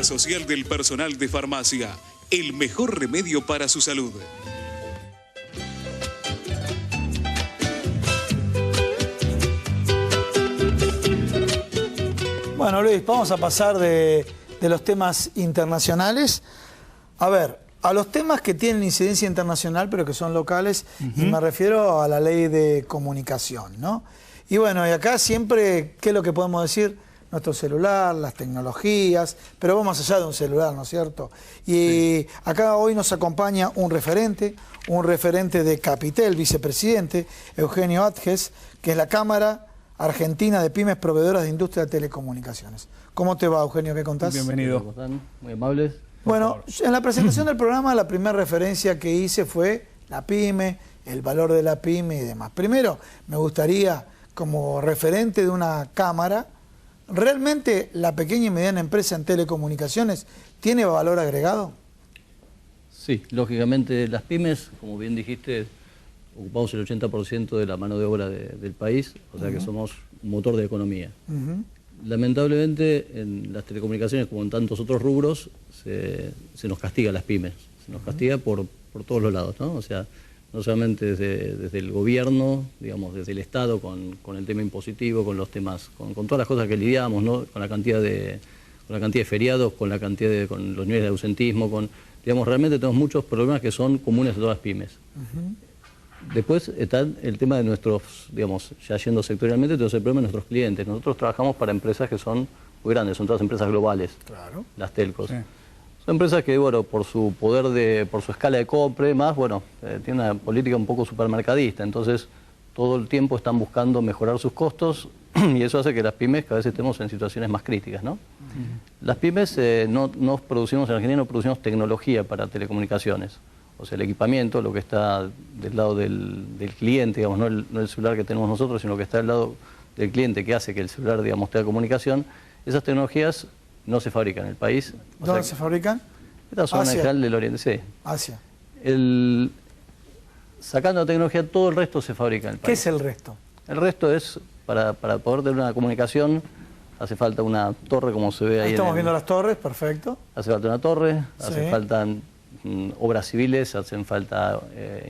social del personal de farmacia. El mejor remedio para su salud. Bueno, Luis, vamos a pasar de los temas internacionales. A ver, a los temas que tienen incidencia internacional, pero que son locales, y me refiero a la ley de comunicación, ¿no? Y bueno, y acá siempre, ¿qué es lo que podemos decir? Nuestro celular, las tecnologías, pero vamos más allá de un celular, ¿no es cierto? Y acá hoy nos acompaña un referente de Capitel, vicepresidente, Eugenio Atges, que es la Cámara Argentina de Pymes Proveedoras de Industria de Telecomunicaciones. ¿Cómo te va, Eugenio? ¿Qué contás? Bienvenido. ¿Cómo están? Muy amables. Bueno, en la presentación del programa la primera referencia que hice fue la pyme, el valor de la pyme y demás. Primero, me gustaría, como referente de una cámara, ¿realmente la pequeña y mediana empresa en telecomunicaciones tiene valor agregado? Sí, lógicamente las pymes, como bien dijiste, ocupamos el 80% de la mano de obra del país, o sea que somos un motor de economía. Lamentablemente en las telecomunicaciones, como en tantos otros rubros, se nos castiga a las pymes, se nos castiga por todos los lados, ¿no? O sea, no solamente desde el gobierno, digamos, desde el Estado, con el tema impositivo, con los temas, con todas las cosas que lidiamos, ¿no? Con la cantidad de feriados, con los niveles de ausentismo, digamos, realmente tenemos muchos problemas que son comunes a todas las pymes. Después está el tema de nuestros, digamos, ya yendo sectorialmente, tenemos el problema de nuestros clientes. Nosotros trabajamos para empresas que son muy grandes, son todas empresas globales, las telcos. Sí. Son empresas que, bueno, por su escala de compra y demás, bueno, tienen una política un poco supermercadista, entonces todo el tiempo están buscando mejorar sus costos y eso hace que las pymes cada vez estemos en situaciones más críticas, ¿no? Las pymes no producimos, en Argentina no producimos tecnología para telecomunicaciones. O sea, el equipamiento, lo que está del lado del cliente, digamos, no el celular que tenemos nosotros, sino que está del lado del cliente que hace que el celular, digamos, tenga comunicación, esas tecnologías no se fabrican en el país. ¿Dónde se fabrican? Esta zona en general del Oriente, sí. Asia. Sacando la tecnología, todo el resto se fabrica en el país. ¿Qué es el resto? El resto es, para poder tener una comunicación, hace falta una torre, como se ve ahí. Estamos viendo las torres, perfecto. Hace falta una torre, hace falta obras civiles, hacen falta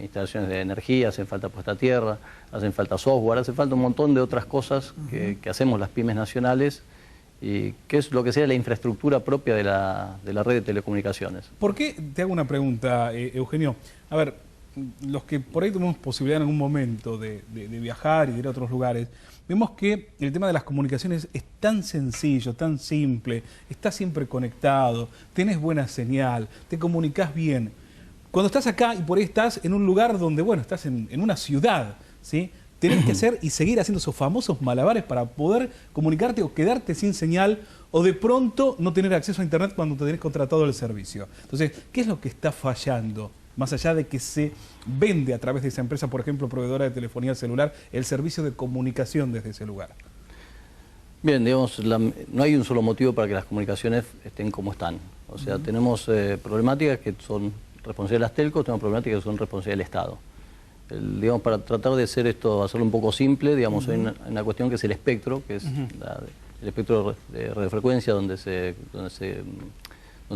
instalaciones de energía, hacen falta puesta a tierra, hacen falta software, hace falta un montón de otras cosas que hacemos las pymes nacionales y que es lo que sería la infraestructura propia de la red de telecomunicaciones. ¿Por qué? Te hago una pregunta, Eugenio. A ver, los que por ahí tenemos posibilidad en algún momento de viajar y de ir a otros lugares, vemos que el tema de las comunicaciones es tan sencillo, tan simple, estás siempre conectado, tenés buena señal, te comunicás bien. Cuando estás acá y por ahí estás en un lugar donde, bueno, estás en una ciudad, ¿sí? Tenés que hacer y seguir haciendo esos famosos malabares para poder comunicarte o quedarte sin señal o de pronto no tener acceso a internet cuando te tenés contratado el servicio. Entonces, ¿qué es lo que está fallando? Más allá de que se vende a través de esa empresa, por ejemplo, proveedora de telefonía celular, el servicio de comunicación desde ese lugar. Bien, digamos, no hay un solo motivo para que las comunicaciones estén como están. O sea, tenemos problemáticas que son responsabilidad de las telcos, tenemos problemáticas que son responsabilidad del Estado. Digamos, para tratar de hacerlo un poco simple, digamos, hay una cuestión que es el espectro, que es el espectro de radiofrecuencia donde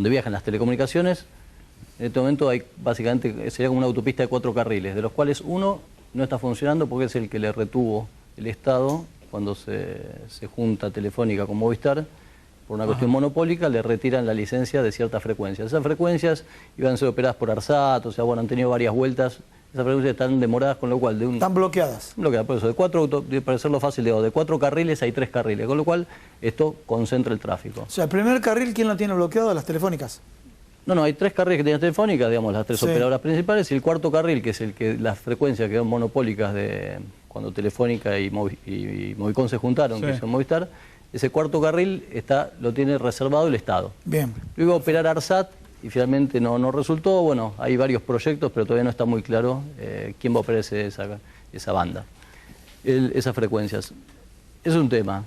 viajan las telecomunicaciones. En este momento hay básicamente, sería como una autopista de 4 carriles, de los cuales uno no está funcionando porque es el que le retuvo el Estado cuando se junta Telefónica con Movistar. Por una cuestión monopólica le retiran la licencia de ciertas frecuencias. Esas frecuencias iban a ser operadas por ARSAT, o sea, bueno, han tenido varias vueltas. Esas frecuencias están demoradas, con lo cual... Están bloqueadas. Bloqueadas, por eso, para hacerlo fácil, de 4 carriles hay 3 carriles, con lo cual esto concentra el tráfico. O sea, el primer carril, ¿quién lo tiene bloqueado? Las telefónicas. No, hay 3 carriles que tienen Telefónica, digamos, las 3 operadoras principales, y el cuarto carril, que es el que las frecuencias que son monopólicas de cuando Telefónica y Movicon se juntaron, que son Movistar, ese cuarto carril lo tiene reservado el Estado. Bien. Lo iba a operar ARSAT y finalmente no resultó. Bueno, hay varios proyectos, pero todavía no está muy claro quién va a operar esa banda, esas frecuencias. Es un tema.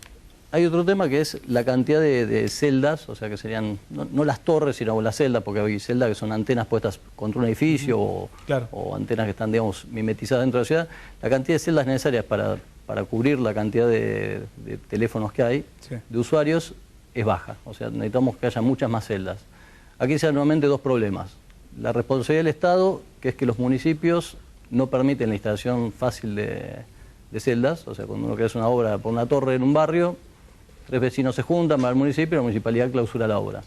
Hay otro tema que es la cantidad de celdas, o sea que serían, no las torres, sino las celdas, porque hay celdas que son antenas puestas contra un edificio o antenas que están, digamos, mimetizadas dentro de la ciudad. La cantidad de celdas necesarias para cubrir la cantidad de teléfonos que hay, de usuarios, es baja. O sea, necesitamos que haya muchas más celdas. Aquí se dan nuevamente dos problemas. La responsabilidad del Estado, que es que los municipios no permiten la instalación fácil de celdas. O sea, cuando uno quiere hacer una obra por una torre en un barrio, 3 vecinos se juntan, van al municipio y la municipalidad clausura la obra.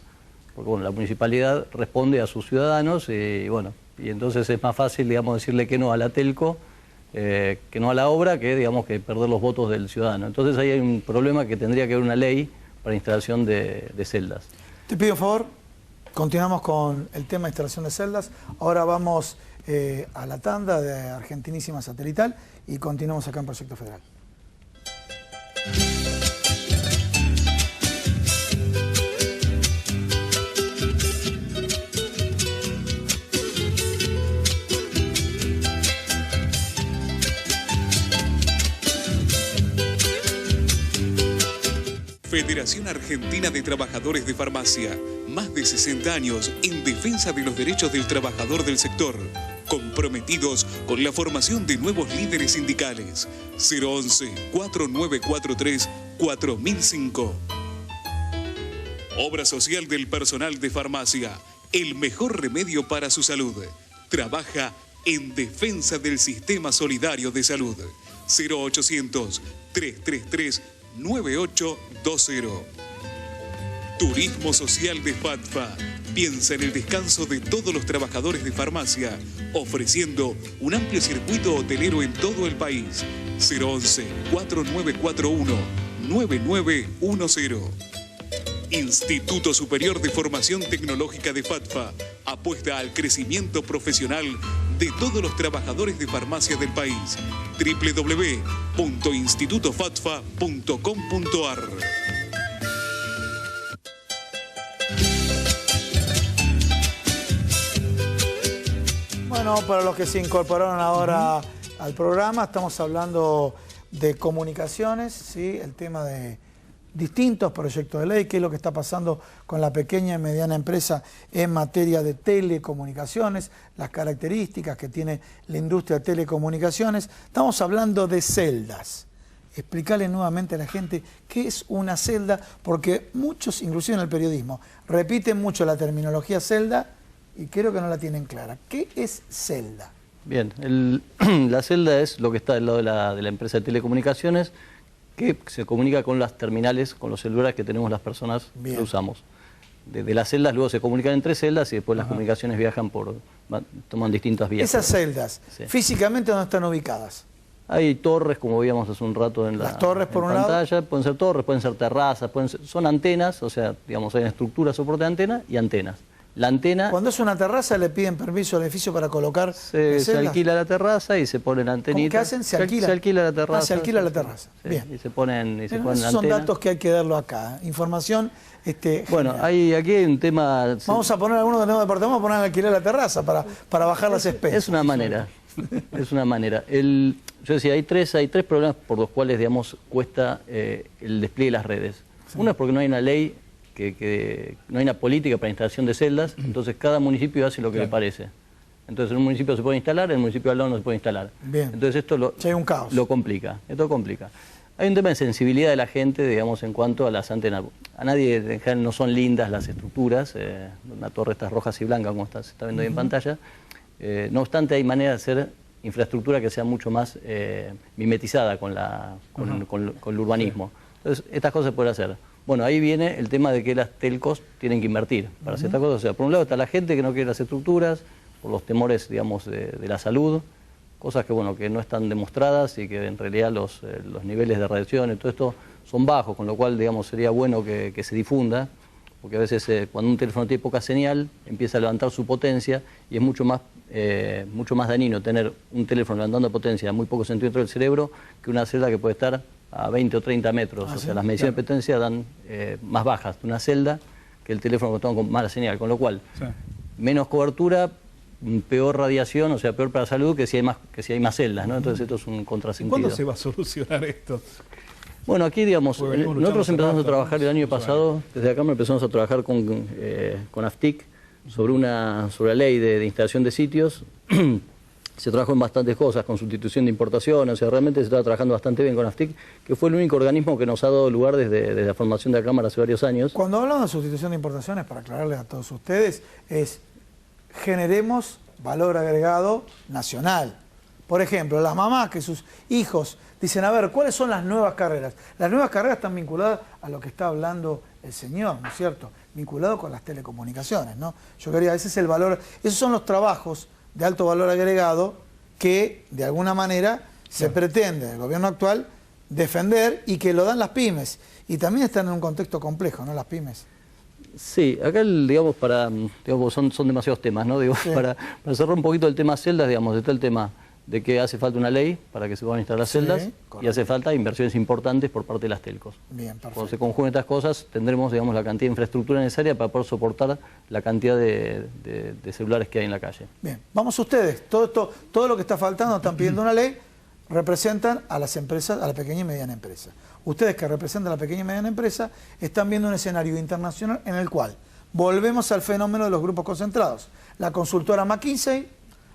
Porque bueno, la municipalidad responde a sus ciudadanos y bueno, y entonces es más fácil, digamos, decirle que no a la telco, que no a la obra, que digamos que perder los votos del ciudadano. Entonces ahí hay un problema que tendría que haber una ley para instalación de celdas. Te pido un favor, continuamos con el tema de instalación de celdas. Ahora vamos a la tanda de Argentinísima Satelital y continuamos acá en Proyecto Federal. Federación Argentina de Trabajadores de Farmacia. Más de 60 años en defensa de los derechos del trabajador del sector. Comprometidos con la formación de nuevos líderes sindicales. 011-4943-4005. Obra social del personal de farmacia. El mejor remedio para su salud. Trabaja en defensa del sistema solidario de salud. 0800-333-9820. Turismo Social de FATFA. Piensa en el descanso de todos los trabajadores de farmacia, ofreciendo un amplio circuito hotelero en todo el país. 011-4941-9910. Instituto Superior de Formación Tecnológica de FATFA apuesta al crecimiento profesional de todos los trabajadores de farmacia del país. www.institutofatfa.com.ar. Bueno, para los que se incorporaron ahora al programa, estamos hablando de comunicaciones, ¿sí? El tema de distintos proyectos de ley, qué es lo que está pasando con la pequeña y mediana empresa en materia de telecomunicaciones, las características que tiene la industria de telecomunicaciones. Estamos hablando de celdas. Explicarle nuevamente a la gente qué es una celda, porque muchos, inclusive en el periodismo, repiten mucho la terminología celda y creo que no la tienen clara. ¿Qué es celda? Bien, la celda es lo que está del lado de la empresa de telecomunicaciones, que se comunica con las terminales, con los celulares que tenemos las personas que usamos. De las celdas luego se comunican entre celdas y después las comunicaciones viajan toman distintas vías. Esas celdas, sí, físicamente, ¿dónde están ubicadas? Hay torres, como veíamos hace un rato en la pantalla, pueden ser torres, pueden ser terrazas, son antenas, o sea, digamos, hay una estructura, soporte de antena y antenas. La antena... Cuando es una terraza, ¿le piden permiso al edificio para colocar se alquila la terraza y se ponen antenitas. ¿Qué hacen? ¿Se alquila? Se alquila la terraza. Se alquila la terraza. Sí, bien. Y se ponen antenas. Son datos que hay que darlo acá. Información bueno, aquí hay un tema... Vamos a poner algunos de los departamentos, vamos a poner a alquilar la terraza para bajar las especies. Es una manera. Es una manera. Yo decía, hay tres problemas por los cuales, digamos, cuesta el despliegue de las redes. Sí. Uno es porque no hay una ley, que no hay una política para instalación de celdas, entonces cada municipio hace lo que le parece. Entonces en un municipio se puede instalar, en el municipio al lado no se puede instalar. Bien. Entonces esto hay un caos. Lo complica. Esto complica. Hay un tema de sensibilidad de la gente, digamos, en cuanto a las antenas. A nadie, en general, no son lindas las estructuras, una torre estas rojas y blancas, como se está viendo ahí en pantalla. No obstante, hay manera de hacer infraestructura que sea mucho más mimetizada con el urbanismo. Entonces, estas cosas se pueden hacer. Bueno, ahí viene el tema de que las telcos tienen que invertir para hacer estas cosas. O sea, por un lado está la gente que no quiere las estructuras, por los temores, digamos, de la salud, cosas que, bueno, que no están demostradas y que en realidad los niveles de radiación y todo esto son bajos, con lo cual, digamos, sería bueno que se difunda, porque a veces cuando un teléfono tiene poca señal, empieza a levantar su potencia y es mucho más dañino tener un teléfono levantando potencia a muy pocos centímetros del cerebro que una celda que puede estar a 20 o 30 metros. O sea, las mediciones de potencia dan más bajas de una celda que el teléfono que toma con mala señal, con lo cual menos cobertura, peor radiación, o sea, peor para la salud que si hay más celdas, ¿no? Entonces esto es un contrasentido. ¿Cuándo se va a solucionar esto? Bueno, aquí, digamos, nosotros empezamos a trabajar el año pasado, desde acá empezamos a trabajar con AFTIC sobre la ley de instalación de sitios. se trabajó en bastantes cosas, con sustitución de importaciones, o sea, realmente se estaba trabajando bastante bien con AFTIC, que fue el único organismo que nos ha dado lugar desde la formación de la Cámara hace varios años. Cuando hablamos de sustitución de importaciones, para aclararles a todos ustedes, es generemos valor agregado nacional. Por ejemplo, las mamás que sus hijos dicen, a ver, ¿cuáles son las nuevas carreras? Las nuevas carreras están vinculadas a lo que está hablando el señor, ¿no es cierto? Vinculado con las telecomunicaciones, ¿no? Yo quería, ese es el valor, esos son los trabajos de alto valor agregado que, de alguna manera, se pretende, el gobierno actual, defender y que lo dan las pymes. Y también están en un contexto complejo, ¿no? Las pymes. Sí, acá, digamos, son demasiados temas, ¿no? Digo, sí. Para cerrar un poquito el tema celdas, digamos, está el tema de que hace falta una ley para que se puedan instalar las celdas, correcto. Y hace falta inversiones importantes por parte de las telcos. Bien, perfecto. Cuando se conjuguen estas cosas, tendremos, digamos, la cantidad de infraestructura necesaria para poder soportar la cantidad de celulares que hay en la calle. Bien, vamos ustedes, todo lo que está faltando, están pidiendo una ley, representan a las empresas, a la pequeña y mediana empresa. Ustedes que representan a la pequeña y mediana empresa, están viendo un escenario internacional en el cual volvemos al fenómeno de los grupos concentrados. La consultora McKinsey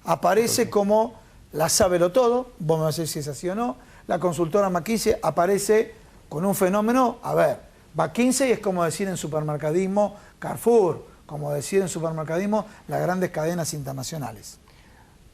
aparece como la sábelo todo, vos me vas a decir si es así o no. La consultora McKinsey aparece con un fenómeno, a ver, McKinsey es como decir en supermercadismo Carrefour, como decir en supermercadismo las grandes cadenas internacionales.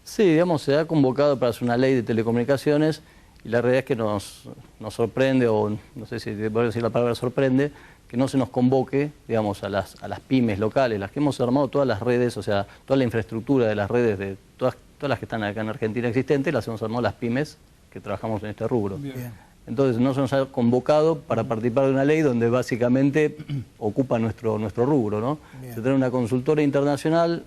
Sí, digamos, se ha convocado para hacer una ley de telecomunicaciones y la realidad es que nos sorprende, o no sé si puedo decir la palabra sorprende, que no se nos convoque, digamos, a las pymes locales, las que hemos armado todas las redes, o sea, toda la infraestructura de las redes de todas las que están acá en Argentina existentes, las hemos armado las pymes que trabajamos en este rubro. Bien. Entonces no se nos ha convocado para participar de una ley donde básicamente ocupa nuestro rubro, ¿no? Bien. Se trae una consultora internacional,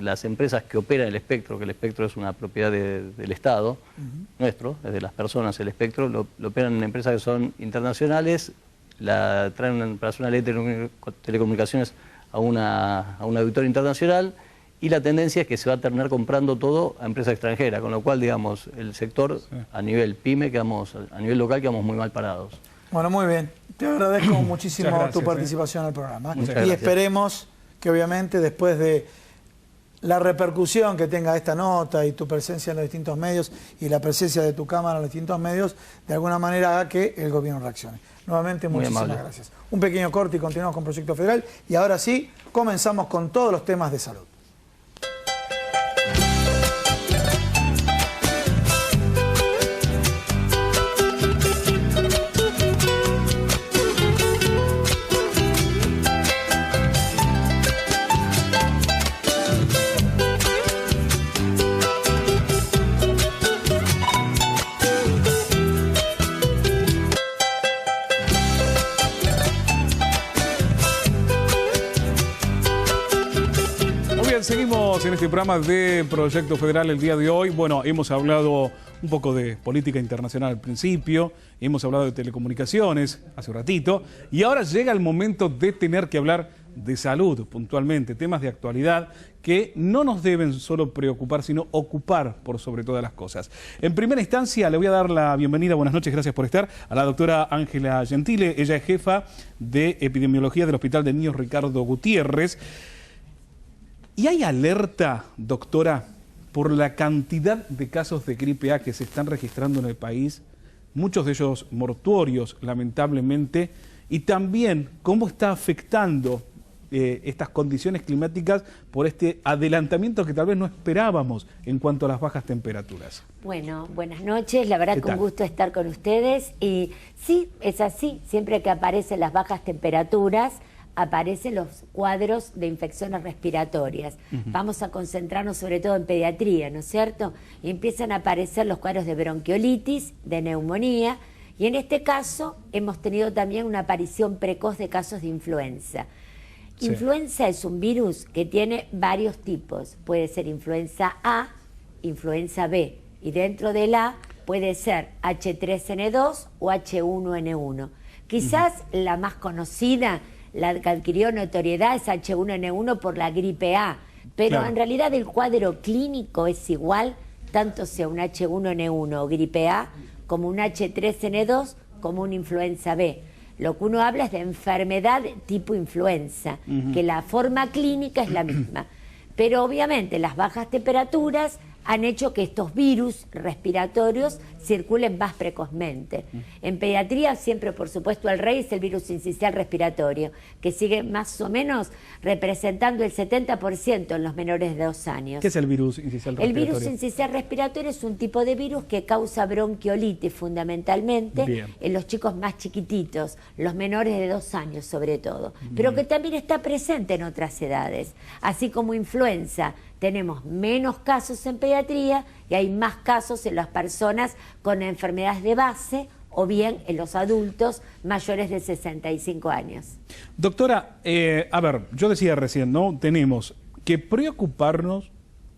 las empresas que operan el espectro, que el espectro es una propiedad del Estado, nuestro, es de las personas el espectro, lo operan en empresas que son internacionales, la traen para hacer una ley de telecomunicaciones a un auditorio internacional, y la tendencia es que se va a terminar comprando todo a empresas extranjeras, con lo cual, digamos, el sector a nivel pyme, a nivel local, quedamos muy mal parados. Bueno, muy bien. Te agradezco muchísimo tu participación en el programa. Y esperemos que, obviamente, después de la repercusión que tenga esta nota y tu presencia en los distintos medios y la presencia de tu Cámara en los distintos medios, de alguna manera haga que el gobierno reaccione. Nuevamente, muchísimas gracias. Un pequeño corte y continuamos con Proyecto Federal. Y ahora sí, comenzamos con todos los temas de salud. Seguimos en este programa de Proyecto Federal el día de hoy. Bueno, hemos hablado un poco de política internacional al principio, hemos hablado de telecomunicaciones hace un ratito, y ahora llega el momento de tener que hablar de salud puntualmente, temas de actualidad que no nos deben solo preocupar, sino ocupar por sobre todas las cosas. En primera instancia le voy a dar la bienvenida, buenas noches, gracias por estar, a la doctora Ángela Gentile. Ella es jefa de epidemiología del Hospital de Niños Ricardo Gutiérrez. ¿Y hay alerta, doctora, por la cantidad de casos de gripe A que se están registrando en el país? Muchos de ellos mortuorios, lamentablemente. Y también, ¿cómo está afectando estas condiciones climáticas por este adelantamiento que tal vez no esperábamos en cuanto a las bajas temperaturas? Bueno, buenas noches. La verdad que un gusto estar con ustedes. Y sí, es así. Siempre que aparecen las bajas temperaturas, aparecen los cuadros de infecciones respiratorias. Vamos a concentrarnos sobre todo en pediatría, ¿no es cierto? Y empiezan a aparecer los cuadros de bronquiolitis, de neumonía, y en este caso hemos tenido también una aparición precoz de casos de influenza. Sí. Influenza es un virus que tiene varios tipos. Puede ser influenza A, influenza B, y dentro del A puede ser H3N2 o H1N1. Quizás la más conocida, la que adquirió notoriedad, es H1N1 por la gripe A, pero en realidad el cuadro clínico es igual, tanto sea un H1N1 o gripe A, como un H3N2, como una influenza B. Lo que uno habla es de enfermedad tipo influenza, que la forma clínica es la misma. Pero obviamente las bajas temperaturas han hecho que estos virus respiratorios circulen más precozmente. En pediatría siempre, por supuesto, el rey es el virus sincicial respiratorio, que sigue más o menos representando el 70% en los menores de 2 años. ¿Qué es el virus sincicial respiratorio? El virus sincicial respiratorio es un tipo de virus que causa bronquiolitis fundamentalmente en los chicos más chiquititos, los menores de 2 años sobre todo, pero que también está presente en otras edades. Así como influenza, tenemos menos casos en pediatría y hay más casos en las personas con enfermedades de base o bien en los adultos mayores de 65 años. Doctora, a ver, yo decía recién, ¿no? Tenemos que preocuparnos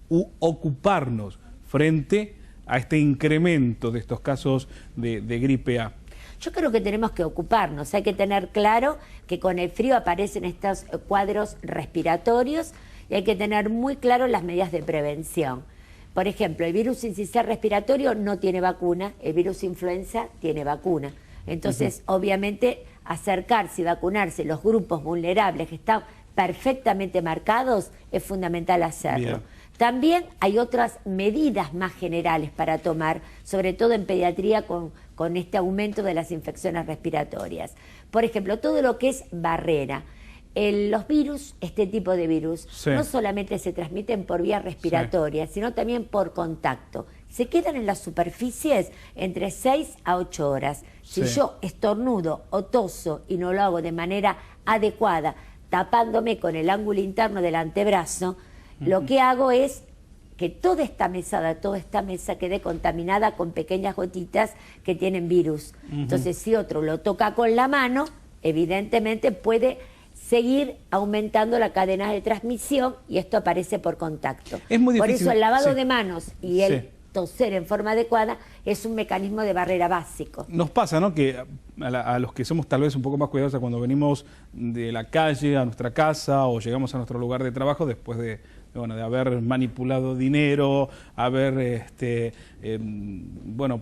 u ocuparnos frente a este incremento de estos casos de gripe A. Yo creo que tenemos que ocuparnos, hay que tener claro que con el frío aparecen estos cuadros respiratorios y hay que tener muy claro las medidas de prevención. Por ejemplo, el virus sincicial respiratorio no tiene vacuna, el virus influenza tiene vacuna. Entonces, obviamente, acercarse y vacunarse los grupos vulnerables que están perfectamente marcados es fundamental hacerlo. Bien. También hay otras medidas más generales para tomar, sobre todo en pediatría con este aumento de las infecciones respiratorias. Por ejemplo, todo lo que es barrera. Los virus, este tipo de virus, no solamente se transmiten por vía respiratoria, sino también por contacto. Se quedan en las superficies entre 6 a 8 horas. Si yo estornudo o toso y no lo hago de manera adecuada, tapándome con el ángulo interno del antebrazo, lo que hago es que toda esta mesa quede contaminada con pequeñas gotitas que tienen virus. Entonces, si otro lo toca con la mano, evidentemente puede seguir aumentando la cadena de transmisión y esto aparece por contacto. Es muy difícil. Por eso el lavado de manos y el toser en forma adecuada es un mecanismo de barrera básico. Nos pasa, ¿no?, que a los que somos tal vez un poco más cuidadosos cuando venimos de la calle a nuestra casa o llegamos a nuestro lugar de trabajo después de haber manipulado dinero, haber,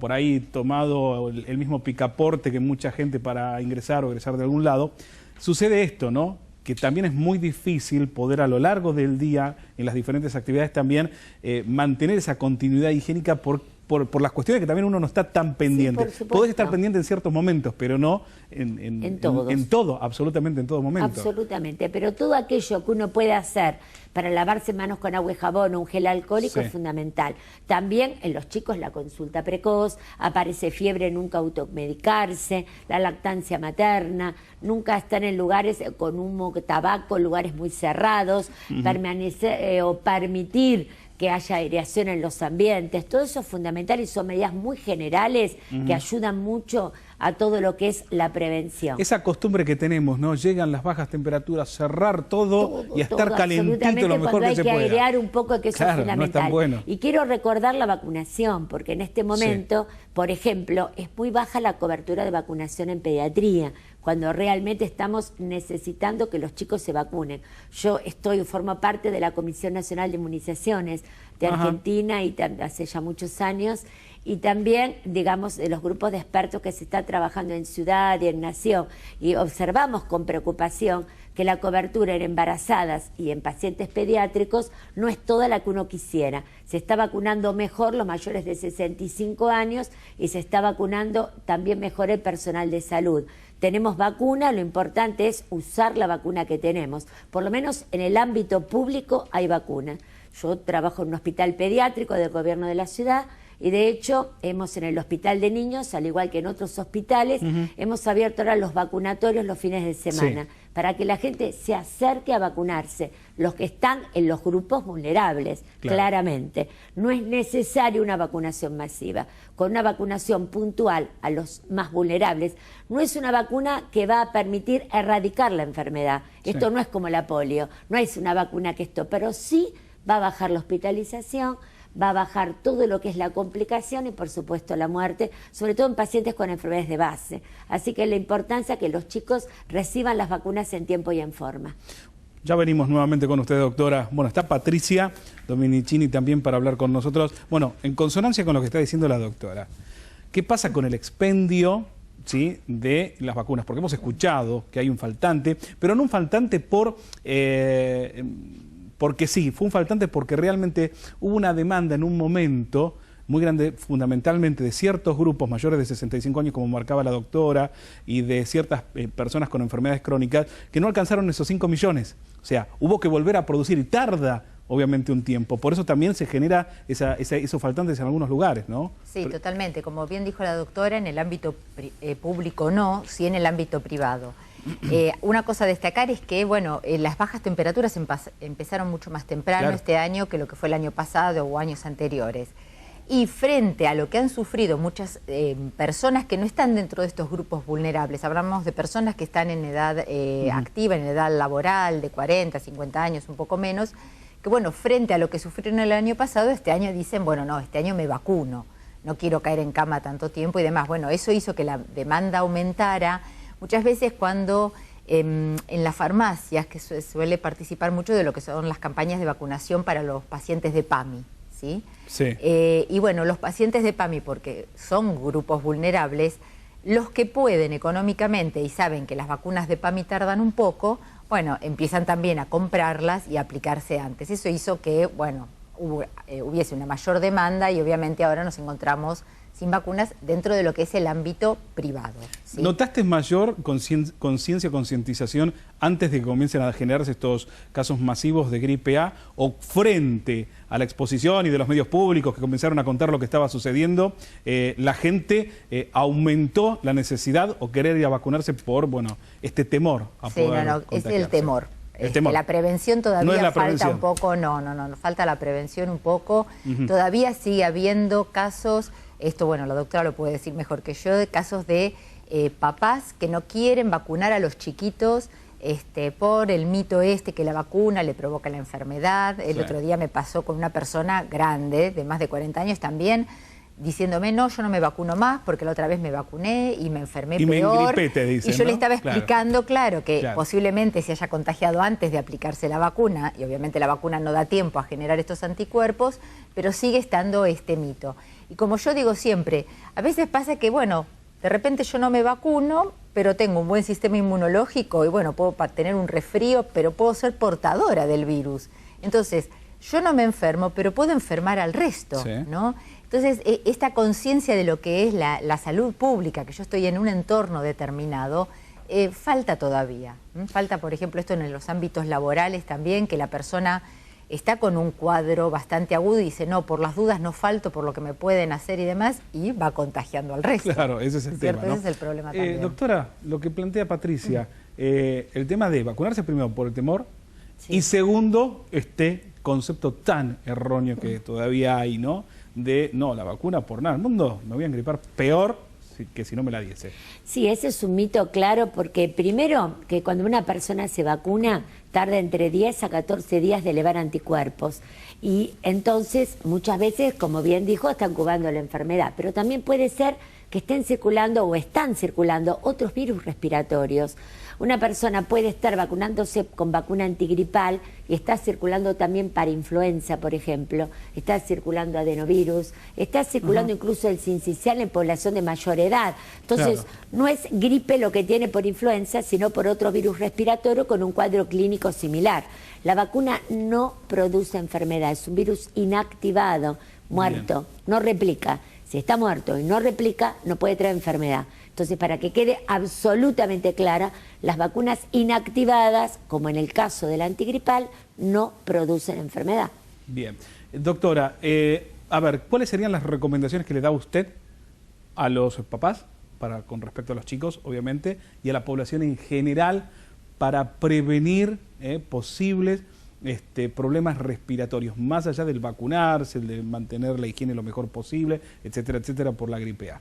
por ahí tomado el mismo picaporte que mucha gente para ingresar o egresar de algún lado, sucede esto, ¿no?, que también es muy difícil poder a lo largo del día, en las diferentes actividades también, mantener esa continuidad higiénica por las cuestiones que también uno no está tan pendiente. Podés estar pendiente en ciertos momentos, pero no en todo, absolutamente en todo momento. Absolutamente, pero todo aquello que uno puede hacer para lavarse manos con agua y jabón o un gel alcohólico es fundamental. También en los chicos la consulta precoz, aparece fiebre, nunca automedicarse, la lactancia materna, nunca estar en lugares con humo, tabaco, lugares muy cerrados, permanecer o permitir que haya aireación en los ambientes, todo eso es fundamental y son medidas muy generales que ayudan mucho a todo lo que es la prevención. Esa costumbre que tenemos, ¿no? Llegan las bajas temperaturas, cerrar todo y estar calentito lo mejor que se pueda. Hay que airear un poco, que eso es fundamental. No es tan bueno. Y quiero recordar la vacunación, porque en este momento, por ejemplo, es muy baja la cobertura de vacunación en pediatría, cuando realmente estamos necesitando que los chicos se vacunen. Yo formo parte de la Comisión Nacional de Inmunizaciones de Argentina y hace ya muchos años, y también, digamos, de los grupos de expertos que se está trabajando en ciudad y en nación, y observamos con preocupación que la cobertura en embarazadas y en pacientes pediátricos no es toda la que uno quisiera. Se está vacunando mejor los mayores de 65 años y se está vacunando también mejor el personal de salud. Tenemos vacuna, lo importante es usar la vacuna que tenemos. Por lo menos en el ámbito público hay vacuna. Yo trabajo en un hospital pediátrico del gobierno de la ciudad y de hecho hemos en el hospital de niños, al igual que en otros hospitales, hemos abierto ahora los vacunatorios los fines de semana para que la gente se acerque a vacunarse, los que están en los grupos vulnerables, claramente. No es necesaria una vacunación masiva. Con una vacunación puntual a los más vulnerables, no es una vacuna que va a permitir erradicar la enfermedad. Esto no es como la polio, no es una vacuna que pero sí va a bajar la hospitalización, va a bajar todo lo que es la complicación y por supuesto la muerte, sobre todo en pacientes con enfermedades de base. Así que la importancia es que los chicos reciban las vacunas en tiempo y en forma. Ya venimos nuevamente con usted, doctora. Bueno, está Patricia Dominicini también para hablar con nosotros. Bueno, en consonancia con lo que está diciendo la doctora, ¿qué pasa con el expendio de las vacunas? Porque hemos escuchado que hay un faltante, pero no un faltante porque sí, fue un faltante porque realmente hubo una demanda en un momento muy grande, fundamentalmente de ciertos grupos mayores de 65 años, como marcaba la doctora, y de ciertas personas con enfermedades crónicas, que no alcanzaron esos 5 millones. O sea, hubo que volver a producir y tarda, obviamente, un tiempo. Por eso también se genera esos faltantes en algunos lugares, ¿no? Sí, totalmente. Como bien dijo la doctora, en el ámbito público no, sí en el ámbito privado. Una cosa a destacar es que, bueno, las bajas temperaturas empezaron mucho más temprano este año que lo que fue el año pasado o años anteriores. Y frente a lo que han sufrido muchas personas que no están dentro de estos grupos vulnerables, hablamos de personas que están en edad activa, en edad laboral, de 40, 50 años, un poco menos, que bueno, frente a lo que sufrieron el año pasado, este año dicen, bueno, no, este año me vacuno, no quiero caer en cama tanto tiempo y demás. Bueno, eso hizo que la demanda aumentara. Muchas veces cuando en las farmacias, que suele participar mucho de lo que son las campañas de vacunación para los pacientes de PAMI, ¿sí? Sí. Y bueno, los pacientes de PAMI, porque son grupos vulnerables, los que pueden económicamente y saben que las vacunas de PAMI tardan un poco, bueno, empiezan también a comprarlas y a aplicarse antes. Eso hizo que, bueno, hubiese una mayor demanda y obviamente ahora nos encontramos sin vacunas dentro de lo que es el ámbito privado, ¿sí? ¿Notaste mayor conciencia, concientización antes de que comiencen a generarse estos casos masivos de gripe A o frente a la exposición y de los medios públicos que comenzaron a contar lo que estaba sucediendo? La gente aumentó la necesidad o querer ir a vacunarse por, bueno, este temor a poder contagiarse. Es el temor. La prevención todavía no falta un poco, no, falta la prevención un poco. Todavía sigue habiendo casos, esto bueno, la doctora lo puede decir mejor que yo, de casos de papás que no quieren vacunar a los chiquitos por el mito que la vacuna le provoca la enfermedad. El otro día me pasó con una persona grande, de más de 40 años también, diciéndome, no, yo no me vacuno más porque la otra vez me vacuné y me enfermé peor. Me engripé, te dicen, y yo ¿no? le estaba explicando, claro, que posiblemente se haya contagiado antes de aplicarse la vacuna, y obviamente la vacuna no da tiempo a generar estos anticuerpos, pero sigue estando este mito. Y como yo digo siempre, a veces pasa que, bueno, de repente yo no me vacuno, pero tengo un buen sistema inmunológico y, bueno, puedo tener un resfrío, pero puedo ser portadora del virus. Entonces, yo no me enfermo, pero puedo enfermar al resto, ¿no? Entonces, esta conciencia de lo que es la salud pública, que yo estoy en un entorno determinado, falta todavía. Falta, por ejemplo, esto en los ámbitos laborales también, que la persona está con un cuadro bastante agudo y dice, no, por las dudas no falto por lo que me pueden hacer y demás, y va contagiando al resto. Claro, ese es el tema, ¿no? Ese es el problema también. Doctora, lo que plantea Patricia, el tema de vacunarse primero por el temor y segundo, este concepto tan erróneo que todavía hay, ¿no? De, no, la vacuna por nada, el mundo me voy a engripar peor que si no me la diese. Sí, ese es un mito claro, porque primero que cuando una persona se vacuna tarda entre 10 a 14 días de elevar anticuerpos y entonces muchas veces, como bien dijo, están incubando la enfermedad, pero también puede ser que estén circulando o están circulando otros virus respiratorios. Una persona puede estar vacunándose con vacuna antigripal y está circulando también para influenza, por ejemplo, está circulando adenovirus, está circulando incluso el sincicial en población de mayor edad. Entonces, no es gripe lo que tiene por influenza, sino por otro virus respiratorio con un cuadro clínico similar. La vacuna no produce enfermedad, es un virus inactivado, muerto, no replica. Si está muerto y no replica, no puede traer enfermedad. Entonces, para que quede absolutamente clara, las vacunas inactivadas, como en el caso del antigripal, no producen enfermedad. Bien. Doctora, a ver, ¿cuáles serían las recomendaciones que le da usted a los papás, con respecto a los chicos, obviamente, y a la población en general, para prevenir posibles problemas respiratorios, más allá del vacunarse, el de mantener la higiene lo mejor posible, etcétera, etcétera, por la gripe A?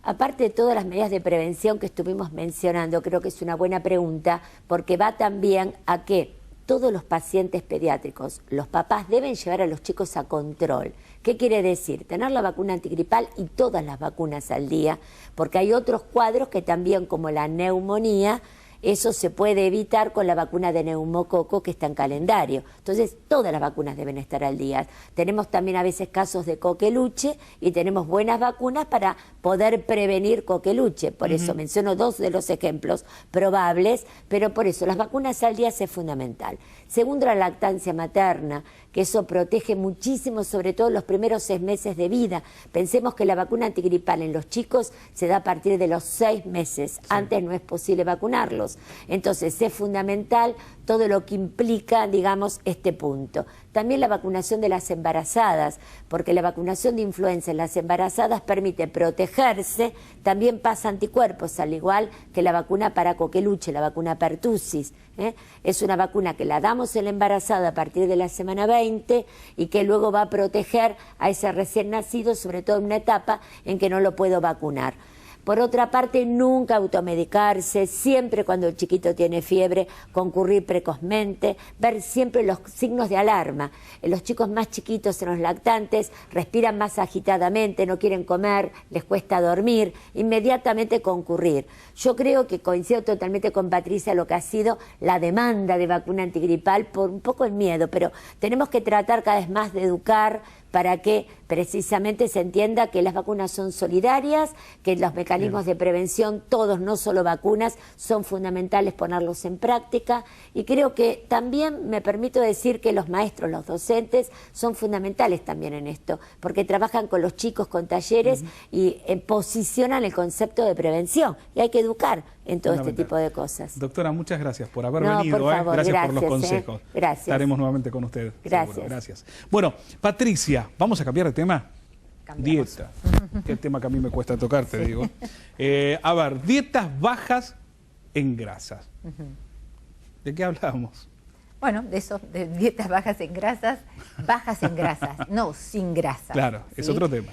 Aparte de todas las medidas de prevención que estuvimos mencionando, creo que es una buena pregunta, porque va también a que todos los pacientes pediátricos, los papás deben llevar a los chicos a control. ¿Qué quiere decir? Tener la vacuna antigripal y todas las vacunas al día, porque hay otros cuadros que también, como la neumonía, Eso se puede evitar con la vacuna de neumococo que está en calendario. Entonces, todas las vacunas deben estar al día. Tenemos también a veces casos de coqueluche y tenemos buenas vacunas para poder prevenir coqueluche. Por eso menciono dos de los ejemplos probables, pero por eso las vacunas al día es fundamental. Segundo, la lactancia materna, que eso protege muchísimo, sobre todo los primeros 6 meses de vida. Pensemos que la vacuna antigripal en los chicos se da a partir de los 6 meses. Sí. Antes no es posible vacunarlos. Entonces es fundamental todo lo que implica, digamos, este punto. También la vacunación de las embarazadas, porque la vacunación de influenza en las embarazadas permite protegerse, también pasa anticuerpos, al igual que la vacuna para coqueluche, la vacuna pertussis. Es una vacuna que la damos en la embarazada a partir de la semana 20 y que luego va a proteger a ese recién nacido, sobre todo en una etapa en que no lo puedo vacunar. Por otra parte, nunca automedicarse, siempre cuando el chiquito tiene fiebre, concurrir precozmente, ver siempre los signos de alarma. Los chicos más chiquitos, en los lactantes, respiran más agitadamente, no quieren comer, les cuesta dormir, inmediatamente concurrir. Yo creo que coincido totalmente con Patricia lo que ha sido la demanda de vacuna antigripal, por un poco el miedo, pero tenemos que tratar cada vez más de educar para que precisamente se entienda que las vacunas son solidarias, que los mecanismos de prevención, todos, no solo vacunas, son fundamentales ponerlos en práctica. Y creo que también me permito decir que los maestros, los docentes, son fundamentales también en esto, porque trabajan con los chicos, con talleres y posicionan el concepto de prevención. Y hay que educar en todo este tipo de cosas. Doctora, muchas gracias por haber venido. Por favor, gracias por los consejos. Gracias. Estaremos nuevamente con usted. Gracias. Seguro. Gracias. Bueno, Patricia, vamos a cambiar de tema. Cambiamos. Dieta. Qué tema que a mí me cuesta tocar, te digo. A ver, dietas bajas en grasas. ¿De qué hablamos? Bueno, de eso, de dietas bajas en grasas, no sin grasa. Claro, ¿sí? Es otro tema.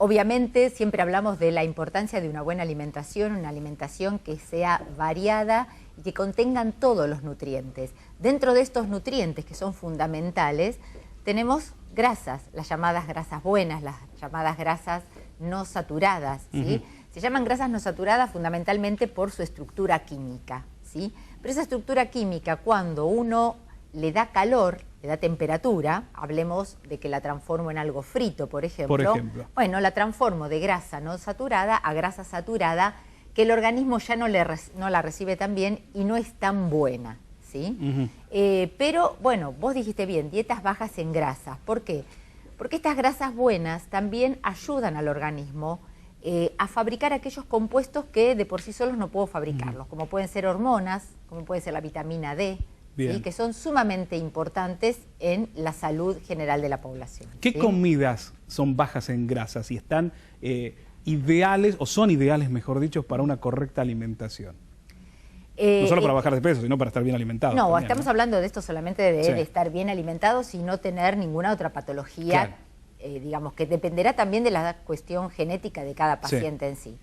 Obviamente siempre hablamos de la importancia de una buena alimentación, una alimentación que sea variada y que contengan todos los nutrientes. Dentro de estos nutrientes que son fundamentales, tenemos grasas, las llamadas grasas buenas, las llamadas grasas no saturadas, ¿sí? Se llaman grasas no saturadas fundamentalmente por su estructura química, ¿sí? Pero esa estructura química, cuando uno le da calor, le da temperatura, hablemos de que la transformo en algo frito, por ejemplo. Bueno, la transformo de grasa no saturada a grasa saturada, que el organismo ya no la recibe tan bien y no es tan buena, ¿sí? Pero, bueno, vos dijiste bien, dietas bajas en grasas. ¿Por qué? Porque estas grasas buenas también ayudan al organismo a fabricar aquellos compuestos que de por sí solos no puedo fabricarlos, como pueden ser hormonas, como puede ser la vitamina D, ¿sí? Que son sumamente importantes en la salud general de la población. ¿Qué comidas son bajas en grasas y están ideales, o son ideales, mejor dicho, para una correcta alimentación? No solo para bajar de peso, sino para estar bien alimentados. No, también, estamos hablando de esto solamente de estar bien alimentados y no tener ninguna otra patología, digamos, que dependerá también de la cuestión genética de cada paciente en sí.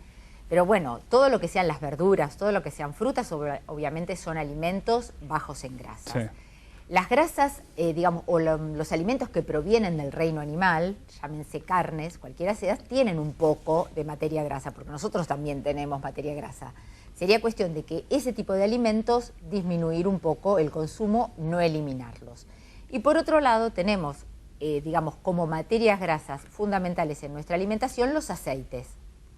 Pero bueno, todo lo que sean las verduras, todo lo que sean frutas, obviamente son alimentos bajos en grasas. Las grasas, digamos, o los alimentos que provienen del reino animal, llámense carnes, cualquiera sea, tienen un poco de materia grasa, porque nosotros también tenemos materia grasa. Sería cuestión de que ese tipo de alimentos disminuir un poco el consumo, no eliminarlos. Y por otro lado tenemos, digamos, como materias grasas fundamentales en nuestra alimentación, los aceites,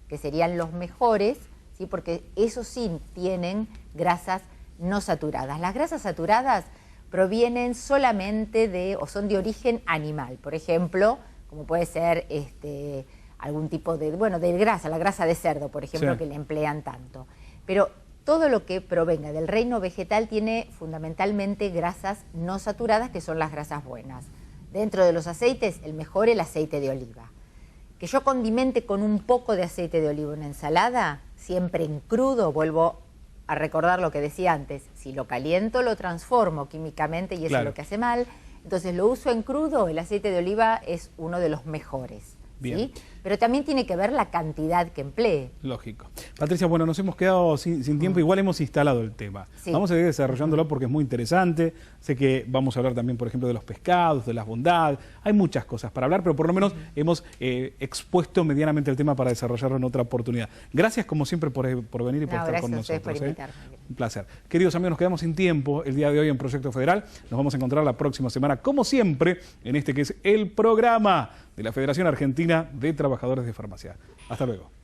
que serían los mejores, ¿sí? Porque esos sí tienen grasas no saturadas. Las grasas saturadas provienen solamente de, o son de origen animal, por ejemplo, como puede ser algún tipo de, bueno, de grasa, la grasa de cerdo, por ejemplo, que le emplean tanto. Pero todo lo que provenga del reino vegetal tiene fundamentalmente grasas no saturadas, que son las grasas buenas. Dentro de los aceites, el mejor, el aceite de oliva. Que yo condimente con un poco de aceite de oliva una ensalada, siempre en crudo, vuelvo a recordar lo que decía antes, si lo caliento lo transformo químicamente y eso es lo que hace mal, entonces lo uso en crudo, el aceite de oliva es uno de los mejores, Bien. ¿sí? Pero también tiene que ver la cantidad que emplee. Lógico. Patricia, bueno, nos hemos quedado sin tiempo, igual hemos instalado el tema. Sí. Vamos a seguir desarrollándolo porque es muy interesante. Sé que vamos a hablar también, por ejemplo, de los pescados, de las bondades. Hay muchas cosas para hablar, pero por lo menos hemos expuesto medianamente el tema para desarrollarlo en otra oportunidad. Gracias, como siempre, por venir y por estar con nosotros. Por invitarme. Un placer. Queridos amigos, nos quedamos sin tiempo el día de hoy en Proyecto Federal. Nos vamos a encontrar la próxima semana, como siempre, en este que es el programa de la Federación Argentina de Trabajadores de Farmacia. Hasta luego.